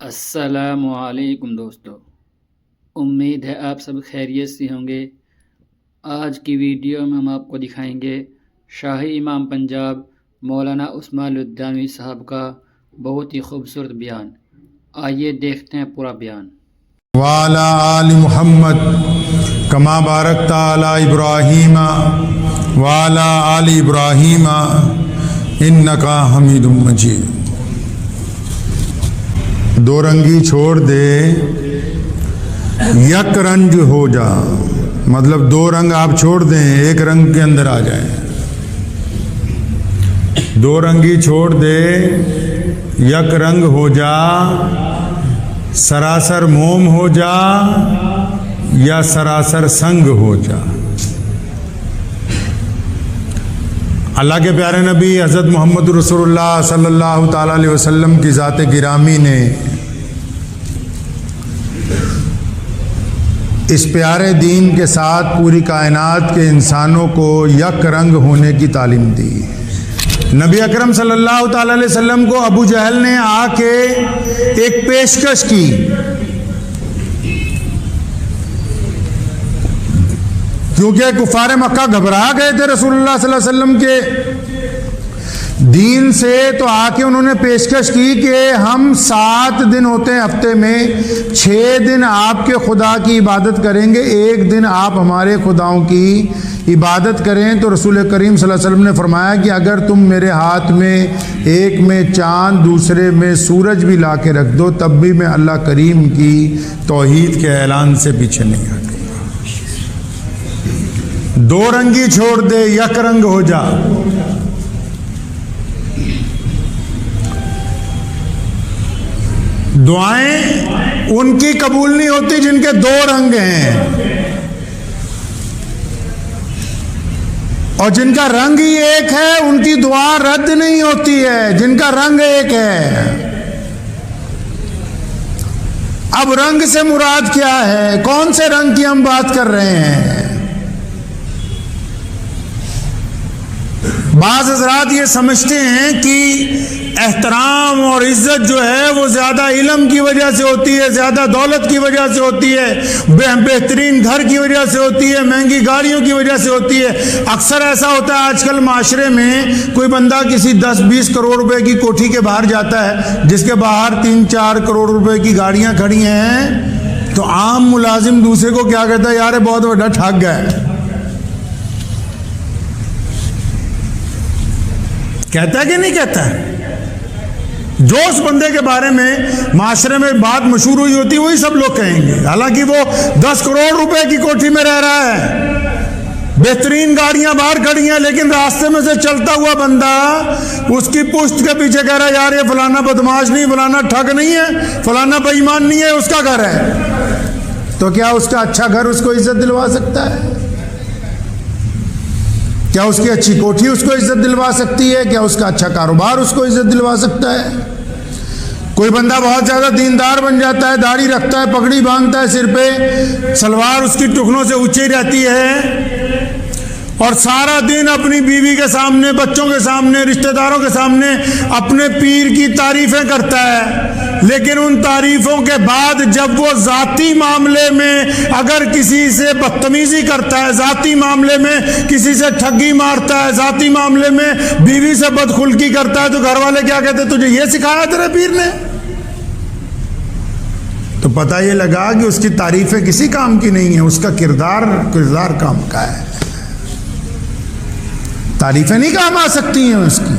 अस्सलामुअलैकुम दोस्तों, उम्मीद है आप सब खैरियत से होंगे। आज की वीडियो में हम आपको दिखाएंगे शाही इमाम पंजाब मौलाना उस्मान लुधियानवी साहब का बहुत ही खूबसूरत बयान। आइए देखते हैं पूरा बयान। वाला आलि मुहम्मद कमा बारकता अला इब्राहीम वाला आलि इब्राहीम इन्नका हमीदुम मजीद। दो रंगी छोड़ दे, यक रंग हो जा, मतलब दो रंग आप छोड़ दें, एक रंग के अंदर आ जाए। दो रंगी छोड़ दे, यक रंग हो जा, सरासर मोम हो जा या सरासर संग हो जा। अल्लाह के प्यारे नबी हज़रत मोहम्मद रसूलुल्लाह सल्लल्लाहु ताला अलैहि वसल्लम की ज़ात गिरामी ने इस प्यारे दीन के साथ पूरी कायनात के इंसानों को यक रंग होने की तालीम दी। नबी अकरम सल्लल्लाहु ताला अलैहि वसल्लम को अबू जहल ने आके एक पेशकश की, क्योंकि कुफारे मक्का घबरा गए थे रसूलुल्लाह सल्लल्लाहु अलैहि वसल्लम के दीन से। तो आके उन्होंने पेशकश की कि हम 7 दिन होते हैं हफ्ते में, 6 दिन आपके खुदा की इबादत करेंगे, एक दिन आप हमारे खुदाओं की इबादत करें। तो रसूल करीम सल्लल्लाहु अलैहि वसल्लम ने फरमाया कि अगर तुम मेरे हाथ में एक में चाँद दूसरे में सूरज भी ला के रख दो, तब भी मैं अल्लाह करीम की तौहीद के ऐलान से पीछे नहीं हटूंगा। दो रंगी छोड़ दे, यक रंग हो जा। दुआएं उनकी कबूल नहीं होती जिनके दो रंग हैं, और जिनका रंग ही एक है उनकी दुआ रद्द नहीं होती है, जिनका रंग एक है। अब रंग से मुराद क्या है, कौन से रंग की हम बात कर रहे हैं? बाज़ हज़रात ये समझते हैं कि एहतराम और इज़्ज़त जो है वो ज़्यादा इल्म की वजह से होती है, ज़्यादा दौलत की वजह से होती है, बेहतरीन घर की वजह से होती है, महंगी गाड़ियों की वजह से होती है। अक्सर ऐसा होता है आजकल माशरे में, कोई बंदा किसी 10-20 करोड़ रुपए की कोठी के बाहर जाता है, जिसके बाहर 3-4 करोड़ रुपए की गाड़ियाँ खड़ी हैं, तो आम मुलाजिम दूसरे को क्या कहता है, यार बहुत बड़ा ठग गया। कहता है कि नहीं कहता है? जो उस बंदे के बारे में माशरे में बात मशहूर हुई होती है वही सब लोग कहेंगे, हालांकि वो 10 करोड़ रुपए की कोठी में रह रहा है, बेहतरीन गाड़ियां बाहर खड़ी हैं, लेकिन रास्ते में से चलता हुआ बंदा उसकी पुश्त के पीछे कह रहा है, यार ये फलाना बदमाश नहीं, फलाना ठग नहीं है, फलाना बेईमान नहीं है, उसका घर है। तो क्या उसका अच्छा घर उसको इज्जत दिलवा सकता है? क्या उसकी अच्छी कोठी उसको इज्जत दिलवा सकती है? क्या उसका अच्छा कारोबार उसको इज्जत दिलवा सकता है? कोई बंदा बहुत ज़्यादा दीनदार बन जाता है, दाढ़ी रखता है, पगड़ी बांधता है सिर पे, सलवार उसकी टुकनों से ऊंची रहती है, और सारा दिन अपनी बीवी के सामने, बच्चों के सामने, रिश्तेदारों के सामने अपने पीर की तारीफ़ें करता है। लेकिन उन तारीफ़ों के बाद जब वो ज़ाती मामले में अगर किसी से बदतमीज़ी करता है, ज़ाती मामले में किसी से ठगी मारता है, ज़ाती मामले में बीवी से बदखुल्की करता है, तो घर वाले क्या कहते हैं, तुझे ये सिखाया तेरे पीर ने? तो पता ये लगा कि उसकी तारीफ़ें किसी काम की नहीं है, उसका किरदार काम का है। तारीफें नहीं काम आ सकती हैं उसकी,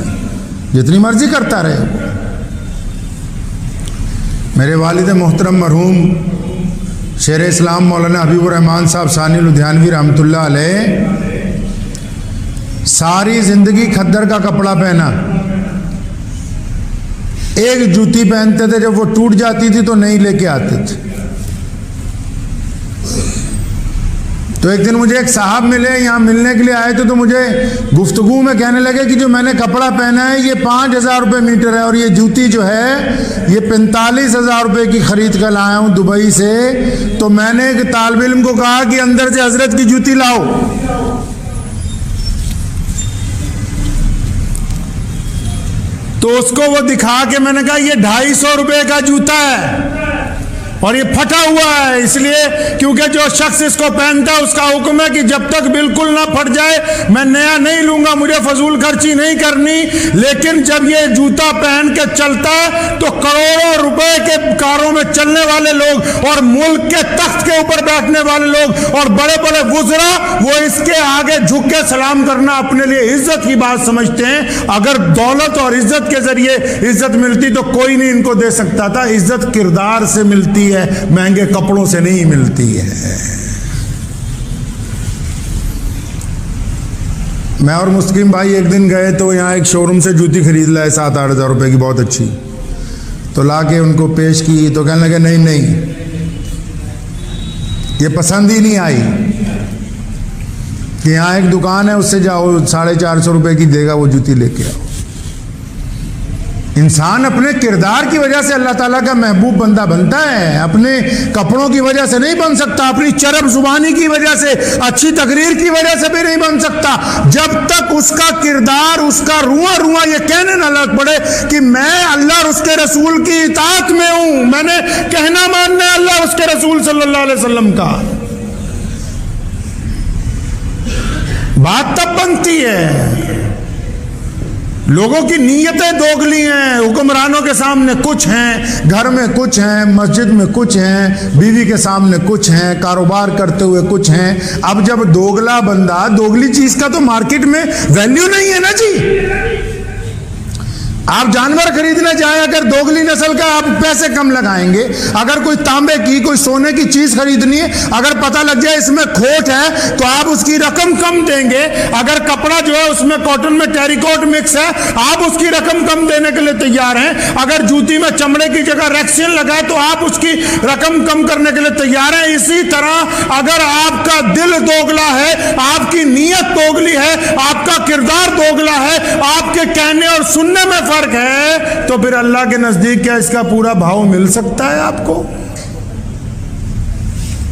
जितनी मर्जी करता रहे वो। मेरे वालिद मोहतरम मरहूम शेर इस्लाम मौलाना हबीबुर रहमान साहब सानी लुधियानवी रहमतुल्लाह अलैह सारी ज़िंदगी खद्दर का कपड़ा पहना, एक जूती पहनते थे, जब वो टूट जाती थी तो नहीं लेके आते थे। तो एक दिन मुझे एक साहब मिले, यहाँ मिलने के लिए आए थे, तो मुझे गुफ्तगू में कहने लगे कि जो मैंने कपड़ा पहना है ये 5,000 रुपये मीटर है, और ये जूती जो है ये 45,000 रुपये की खरीद कर लाया हूँ दुबई से। तो मैंने एक तालिब इल्म को कहा कि अंदर से हजरत की जूती लाओ। तो उसको वो दिखा के मैंने कहा ये 250 रुपए का जूता है और ये फटा हुआ है, इसलिए क्योंकि जो शख्स इसको पहनता है उसका हुक्म है कि जब तक बिल्कुल ना फट जाए मैं नया नहीं लूंगा, मुझे फजूल खर्ची नहीं करनी। लेकिन जब ये जूता पहन के चलता है तो करोड़ों रुपए के कारों में चलने वाले लोग और मुल्क के तख्त के ऊपर बैठने वाले लोग और बड़े बड़े वुज़रा वो इसके आगे झुक के सलाम करना अपने लिए इज्जत की बात समझते हैं। अगर दौलत और इज्जत के जरिए इज्जत मिलती तो कोई नहीं इनको दे सकता था। इज्जत किरदार से मिलती है, महंगे कपड़ों से नहीं मिलती है। मैं और मुस्लिम भाई एक दिन गए तो यहाँ एक शोरूम से जूती खरीद लाए 7-8 हज़ार रुपए की, बहुत अच्छी। तो लाके उनको पेश की तो कहने लगे नहीं नहीं ये पसंद ही नहीं आई, कि यहाँ एक दुकान है उससे जाओ 450 रुपए की देगा वो जूती लेके आओ। इंसान अपने किरदार की वजह से अल्लाह ताला का महबूब बंदा बनता है, अपने कपड़ों की वजह से नहीं बन सकता, अपनी चरब जुबानी की वजह से, अच्छी तकरीर की वजह से भी नहीं बन सकता। जब तक उसका किरदार, उसका रुआ रुआ ये कहने ना लग पड़े कि मैं अल्लाह और उसके रसूल की इताअत में हूं, मैंने कहना मानना है अल्लाह उसके रसूल सल्लल्लाहु अलैहि वसल्लम का, बात तब बनती है। लोगों की नीयतें दोगली हैं, हुक्मरानों के सामने कुछ हैं, घर में कुछ हैं, मस्जिद में कुछ हैं, बीवी के सामने कुछ हैं, कारोबार करते हुए कुछ हैं। अब जब दोगला बंदा, दोगली चीज का तो मार्केट में वैल्यू नहीं है ना जी। आप जानवर खरीदने जाए अगर दोगली नस्ल का, आप पैसे कम लगाएंगे। अगर कोई तांबे की, कोई सोने की चीज खरीदनी है, अगर पता लग जाए इसमें खोट है तो आप उसकी रकम कम देंगे। अगर कपड़ा जो है उसमें कॉटन में टेरिकॉट मिक्स है, आप उसकी रकम कम देने के लिए तैयार हैं। अगर जूती में चमड़े की जगह रेक्सिन लगा है तो आप उसकी रकम कम करने के लिए तैयार हैं। इसी तरह अगर आपका दिल दोगला है, आपकी नीयत दोगली है, आपका किरदार दोगला है, आपके कहने और सुनने में फर्क है, तो फिर अल्लाह के नजदीक क्या इसका पूरा भाव मिल सकता है? आपको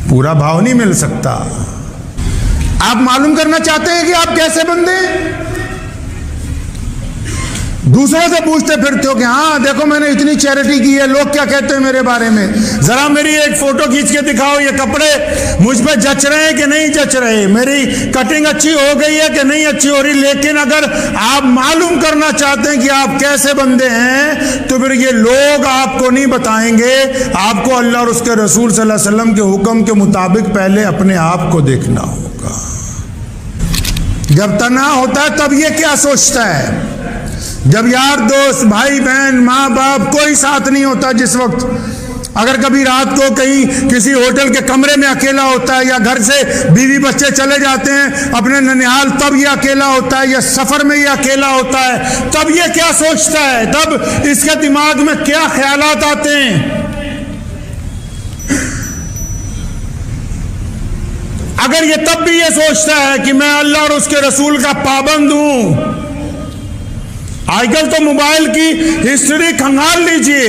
पूरा भाव नहीं मिल सकता। आप मालूम करना चाहते हैं कि आप कैसे बंदे हैं? दूसरों से पूछते फिरते हो कि हाँ देखो मैंने इतनी चैरिटी की है, लोग क्या कहते हैं मेरे बारे में, जरा मेरी एक फोटो खींच के दिखाओ, ये कपड़े मुझ पे जच रहे हैं कि नहीं जच रहे, मेरी कटिंग अच्छी हो गई है कि नहीं अच्छी हो रही। लेकिन अगर आप मालूम करना चाहते हैं कि आप कैसे बंदे हैं तो फिर ये लोग आपको नहीं बताएंगे, आपको अल्लाह और उसके रसूल सल्लल्लाहु अलैहि वसल्लम के हुक्म के मुताबिक पहले अपने आप को देखना होगा। जब तन्हा होता है तब ये क्या सोचता है, जब यार दोस्त, भाई बहन, माँ बाप कोई साथ नहीं होता, जिस वक्त अगर कभी रात को कहीं किसी होटल के कमरे में अकेला होता है, या घर से बीवी बच्चे चले जाते हैं अपने ननिहाल, तब ये अकेला होता है, या सफर में ये अकेला होता है, तब ये क्या सोचता है, तब इसके दिमाग में क्या ख्यालात आते हैं। अगर ये तब भी ये सोचता है कि मैं अल्लाह और उसके रसूल का पाबंद हूं, आजकल तो मोबाइल की हिस्ट्री खंगाल लीजिए,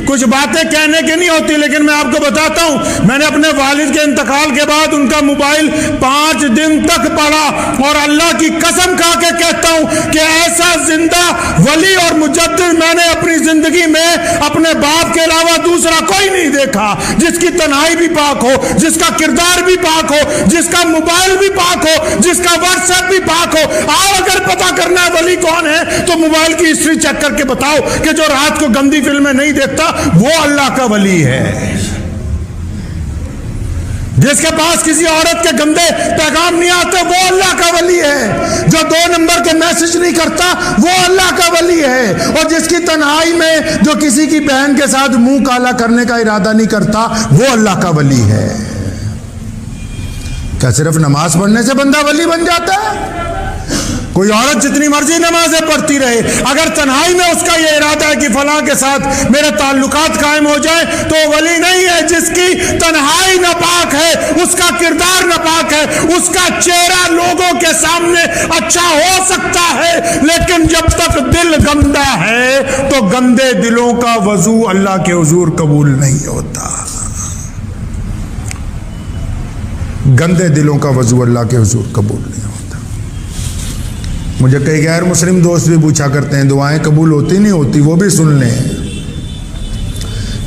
कुछ बातें कहने की नहीं होती, लेकिन मैं आपको बताता हूं, मैंने अपने वालिद के इंतकाल के बाद उनका मोबाइल 5 दिन तक पढ़ा, और अल्लाह की कसम खा के कहता हूं कि ऐसा जिंदा वली और मुजद्दिद मैंने अपनी जिंदगी में अपने बाप के अलावा दूसरा कोई नहीं देखा, जिसकी तन्हाई भी पाक हो, जिसका किरदार भी पाक हो, जिसका मोबाइल भी पाक हो, जिसका व्हाट्सएप भी पाक हो। आओ अगर पता करना है वली कौन है तो मोबाइल की हिस्ट्री चेक करके बताओ कि जो रात को गंदी फिल्में नहीं देखता वो अल्लाह का वली है। जिसके पास किसी औरत के गंदे पैगाम नहीं आते वो अल्लाह का वली है। जो 2 नंबर के मैसेज नहीं करता वो अल्लाह का वली है। और जिसकी तन्हाई में जो किसी की बहन के साथ मुंह काला करने का इरादा नहीं करता वो अल्लाह का वली है। क्या सिर्फ नमाज पढ़ने से बंदा वली बन जाता है? कोई औरत जितनी मर्जी नमाजें पढ़ती रहे, अगर तन्हाई में उसका यह इरादा है कि फलां के साथ मेरे ताल्लुकात कायम हो जाए तो वली नहीं है। जिसकी तन्हाई नापाक है, उसका किरदार नापाक है, उसका चेहरा लोगों के सामने अच्छा हो सकता है, लेकिन जब तक दिल गंदा है तो गंदे दिलों का वजू अल्लाह के हुजूर कबूल नहीं होता। गंदे दिलों का वजू अल्लाह के हुजूर कबूल नहीं होता। मुझे कई गैर मुस्लिम दोस्त भी पूछा करते हैं दुआएं कबूल होती नहीं होती, वो भी सुन लें।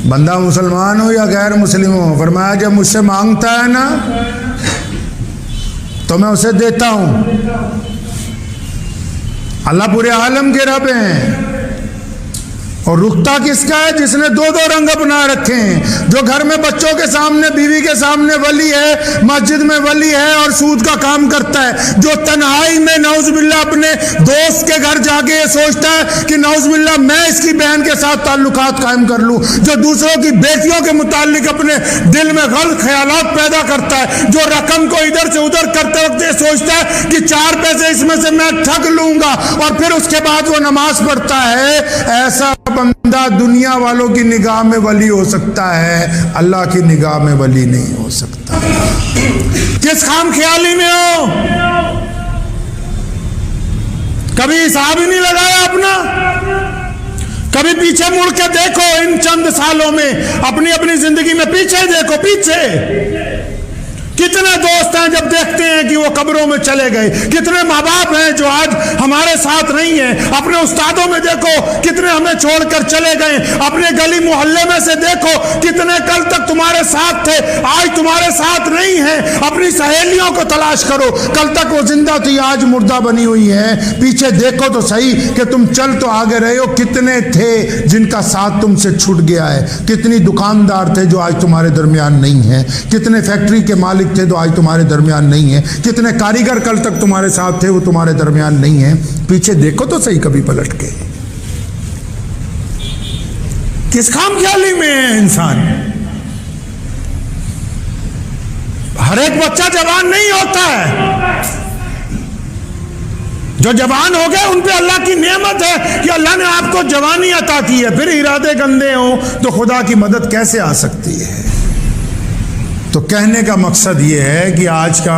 बंदा मुसलमान हो या गैर मुस्लिम हो, फरमाया जब मुझसे मांगता है ना तो मैं उसे देता हूं। अल्लाह पूरे आलम के रब हैं। और रुकता किसका है? जिसने दो दो रंग अपना रखे हैं। जो घर में बच्चों के सामने, बीवी के सामने वली है, मस्जिद में वली है और सूद का काम करता है। जो तन्हाई में नौजुबिल्ला अपने दोस्त के घर जाके ये सोचता है कि नौजुबिल्ला मैं इसकी बहन के साथ ताल्लुकात कायम कर लूं। जो दूसरों की बेटियों के मुताल्लिक अपने दिल में गलत ख्यालात पैदा करता है। जो रकम को इधर से उधर करते वक्त ये सोचता है कि 4 पैसे इसमें से मैं ठग लूंगा और फिर उसके बाद वो नमाज पढ़ता है। ऐसा बंदा दुनिया वालों की निगाह में वली हो सकता है, अल्लाह की निगाह में वली नहीं हो सकता। किस खाम ख्याली में हो? कभी हिसाब ही नहीं लगाया अपना? कभी पीछे मुड़ के देखो, इन चंद सालों में अपनी अपनी जिंदगी में पीछे देखो। पीछे कितने दोस्त हैं जब देखते हैं कि वो कब्रों में चले गए। कितने माँ बाप हैं जो आज हमारे साथ नहीं हैं। अपने उस्तादों में देखो कितने हमें छोड़कर चले गए। अपने गली मोहल्ले में से देखो कितने कल तक तुम्हारे साथ थे, आज तुम्हारे साथ नहीं हैं। अपनी सहेलियों को तलाश करो, कल तक वो जिंदा थी, आज मुर्दा बनी हुई है। पीछे देखो तो सही कि तुम चल तो आगे रहे हो। कितने थे जिनका साथ तुमसे छूट गया है। कितनी दुकानदार थे जो आज तुम्हारे दरमियान नहीं है। कितने फैक्ट्री के मालिक थे तो आज तुम्हारे दरमियान नहीं है। कितने कारीगर कल तक तुम्हारे साथ थे वो तुम्हारे दरमियान नहीं है। पीछे देखो तो सही कभी पलट के। किस खाम ख्याली में है इंसान? हर एक बच्चा जवान नहीं होता है। जो जवान हो गए उन पे अल्लाह की नेमत है कि अल्लाह ने आपको जवानी अता की है। फिर इरादे गंदे हो तो खुदा की मदद कैसे आ सकती है? तो कहने का मकसद ये है कि आज का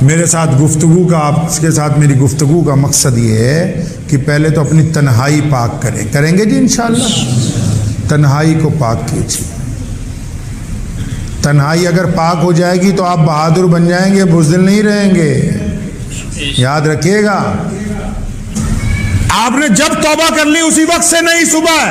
मेरे साथ गुफ्तगू का, आपके साथ मेरी गुफ्तगू का मकसद ये है कि पहले तो अपनी तन्हाई पाक करें। करेंगे जी इंशाअल्लाह। तन्हाई को पाक कीजिए। तन्हाई अगर पाक हो जाएगी तो आप बहादुर बन जाएंगे, बुज़दिल नहीं रहेंगे। याद रखिएगा, आपने जब तौबा कर ली उसी वक्त से नहीं, सुबह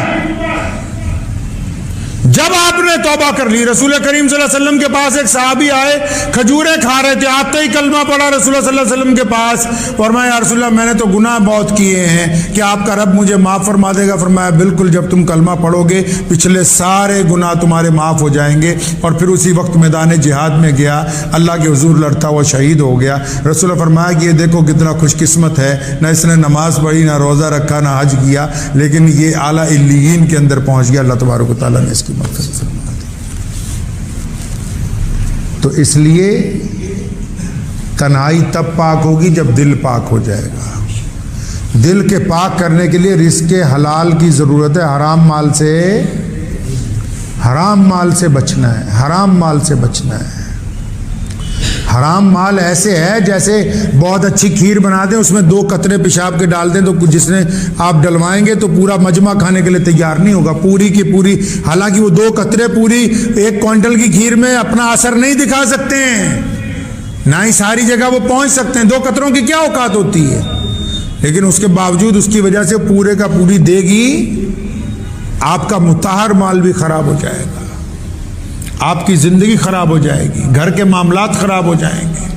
जब आपने तौबा कर ली। रसूल करीम सल्लल्लाहु अलैहि वसल्लम के पास एक सहाबी आए, खजूरें खा रहे थे। आते ही कलमा पड़ा रसूल सल्लल्लाहु अलैहि वसल्लम के पास। फरमाया या रसूलल्लाह मैंने तो गुनाह बहुत किए हैं, क्या आपका रब मुझे माफ़ फरमा देगा? फरमाया बिल्कुल, जब तुम कलमा पढ़ोगे पिछले सारे गुनाह तुम्हारे माफ़ हो जाएंगे। और फिर उसी वक्त मैदान जिहाद में गया, अल्लाह के हुजूर लड़ता हुआ शहीद हो गया। रसूल फरमाया कि ये देखो कितना खुशकिस्मत है, न इसने नमाज पढ़ी, ना रोज़ा रखा, ना हज किया, लेकिन ये आला इल्लीयीन के अंदर पहुँच गया। अल्लाह तबारक व तआला ने इसकी तो इसलिए तन्हाई तब पाक होगी जब दिल पाक हो जाएगा। दिल के पाक करने के लिए रिज़्क़ हलाल की ज़रूरत है। हराम माल से बचना है। हराम माल से बचना है। हराम माल ऐसे है जैसे बहुत अच्छी खीर बना दें, उसमें 2 कतरे पेशाब के डाल दें तो जिसने आप डलवाएंगे तो पूरा मजमा खाने के लिए तैयार नहीं होगा, पूरी की पूरी। हालांकि वो 2 कतरे पूरी 1 क्विंटल की खीर में अपना असर नहीं दिखा सकते हैं, ना ही सारी जगह वो पहुंच सकते हैं। 2 कतरों की क्या औकात होती है, लेकिन उसके बावजूद उसकी वजह से पूरे का पूरी देगी, आपका मुताहर माल भी खराब हो जाएगा, आपकी जिंदगी खराब हो जाएगी, घर के मामलात खराब हो जाएंगे।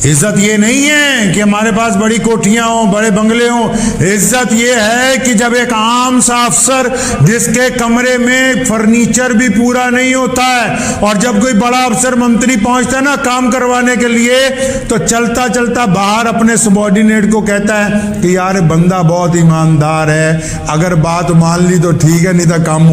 इज्जत ये नहीं है कि हमारे पास बड़ी कोठियां हों, बड़े बंगले हों। इज्जत ये है कि जब एक आम सा अफसर जिसके कमरे में फर्नीचर भी पूरा नहीं होता है, और जब कोई बड़ा अफसर मंत्री पहुंचता है ना काम करवाने के लिए, तो चलता चलता बाहर अपने सबॉर्डिनेट को कहता है कि यार बंदा बहुत ईमानदार है, अगर बात मान ली तो ठीक है, नहीं तो काम